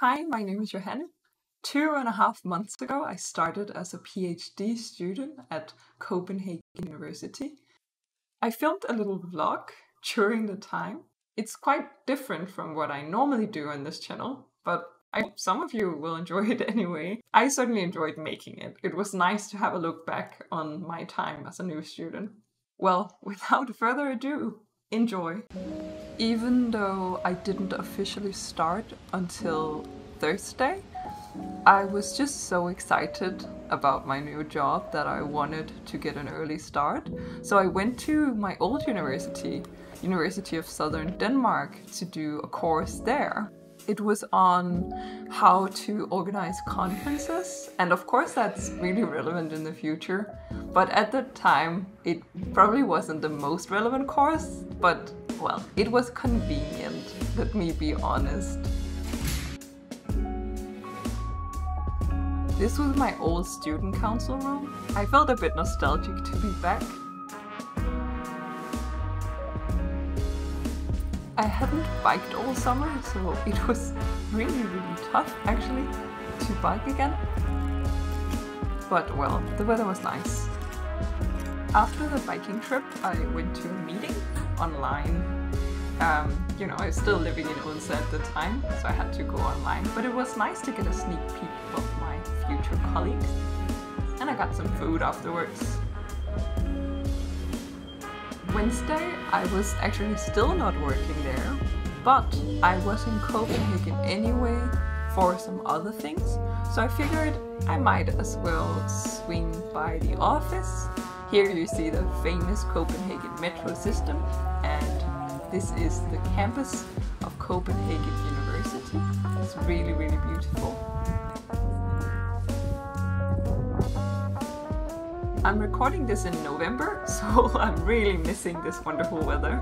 Hi, my name is Johanne. 2.5 months ago, I started as a PhD student at Copenhagen University. I filmed a little vlog during the time. It's quite different from what I normally do on this channel, but I hope some of you will enjoy it anyway. I certainly enjoyed making it. It was nice to have a look back on my time as a new student. Well, without further ado, enjoy. Even though I didn't officially start until Thursday, I was just so excited about my new job that I wanted to get an early start. So I went to my old university, University of Southern Denmark, to do a course there. It was on how to organize conferences, and of course that's really relevant in the future. But at the time, it probably wasn't the most relevant course, but well, it was convenient, let me be honest. This was my old student council room. I felt a bit nostalgic to be back. I hadn't biked all summer, so it was really tough actually to bike again. But well, the weather was nice. After the biking trip, I went to a meeting online. I was still living in Odense at the time, so I had to go online. But it was nice to get a sneak peek of my future colleagues. And I got some food afterwards. Wednesday, I was actually still not working there, but I was in Copenhagen anyway for some other things. So I figured I might as well swing by the office. Here you see the famous Copenhagen metro system, and this is the campus of Copenhagen University. It's really beautiful. I'm recording this in November, so I'm really missing this wonderful weather.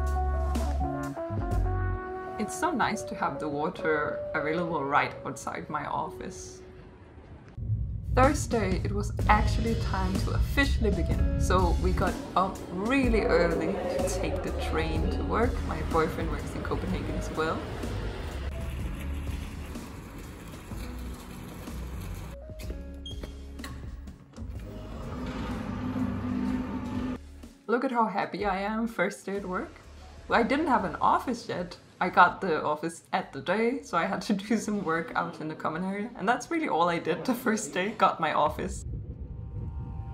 It's so nice to have the water available right outside my office. Thursday, it was actually time to officially begin, so we got up really early to take the train to work. My boyfriend works in Copenhagen as well. Look at how happy I am first day at work. Well, I didn't have an office yet. I got the office at the day, so I had to do some work out in the common area. And that's really all I did the first day, got my office.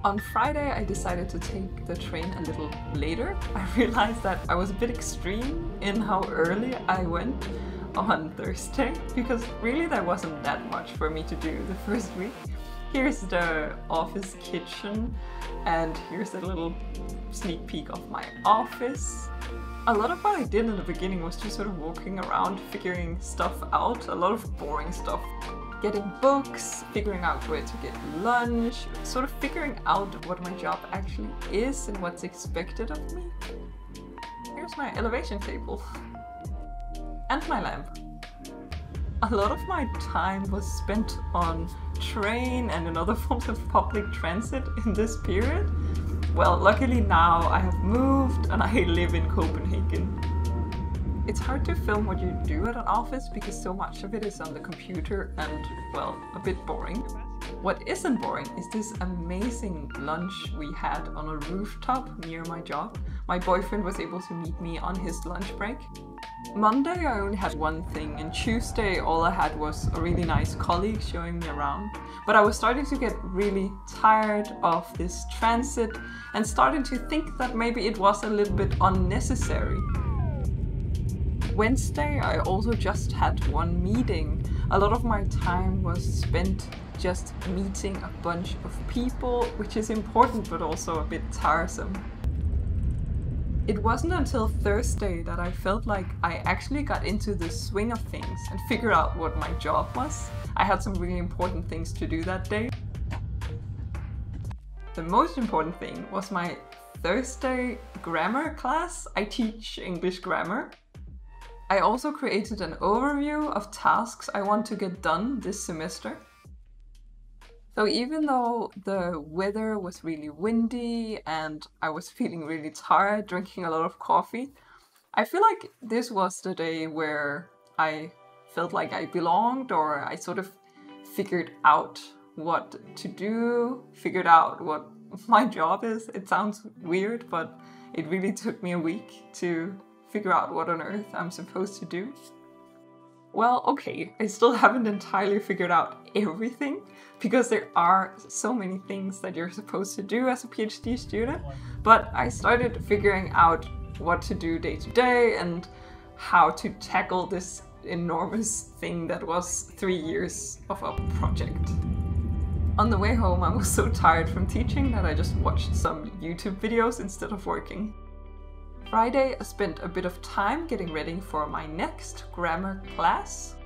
On Friday, I decided to take the train a little later. I realized that I was a bit extreme in how early I went on Thursday, because really there wasn't that much for me to do the first week. Here's the office kitchen, and here's a little sneak peek of my office. A lot of what I did in the beginning was just sort of walking around, figuring stuff out, a lot of boring stuff. Getting books, figuring out where to get lunch, sort of figuring out what my job actually is and what's expected of me. Here's my elevation table. And my lamp. A lot of my time was spent on train and in other forms of public transit in this period. Well, luckily now I have moved and I live in Copenhagen. It's hard to film what you do at an office because so much of it is on the computer and, well, a bit boring. What isn't boring is this amazing lunch we had on a rooftop near my job. My boyfriend was able to meet me on his lunch break. Monday I only had one thing, and Tuesday all I had was a really nice colleague showing me around. But I was starting to get really tired of this transit and starting to think that maybe it was a little bit unnecessary. Wednesday I also just had one meeting. A lot of my time was spent just meeting a bunch of people, which is important but also a bit tiresome. It wasn't until Thursday that I felt like I actually got into the swing of things and figured out what my job was. I had some really important things to do that day. The most important thing was my Thursday grammar class. I teach English grammar. I also created an overview of tasks I want to get done this semester. So even though the weather was really windy and I was feeling really tired, drinking a lot of coffee, I feel like this was the day where I felt like I belonged, or I sort of figured out what to do, figured out what my job is. It sounds weird, but it really took me a week to figure out what on earth I'm supposed to do. Well, okay, I still haven't entirely figured out everything, because there are so many things that you're supposed to do as a PhD student, but I started figuring out what to do day to day and how to tackle this enormous thing that was 3 years of a project. On the way home, I was so tired from teaching that I just watched some YouTube videos instead of working. Friday, I spent a bit of time getting ready for my next grammar class,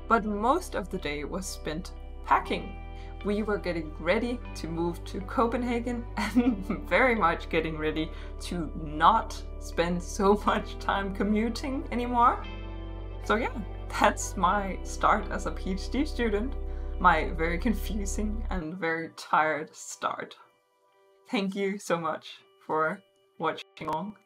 but most of the day was spent packing. We were getting ready to move to Copenhagen and very much getting ready to not spend so much time commuting anymore. So yeah, that's my start as a PhD student. My very confusing and very tired start. Thank you so much for watching along.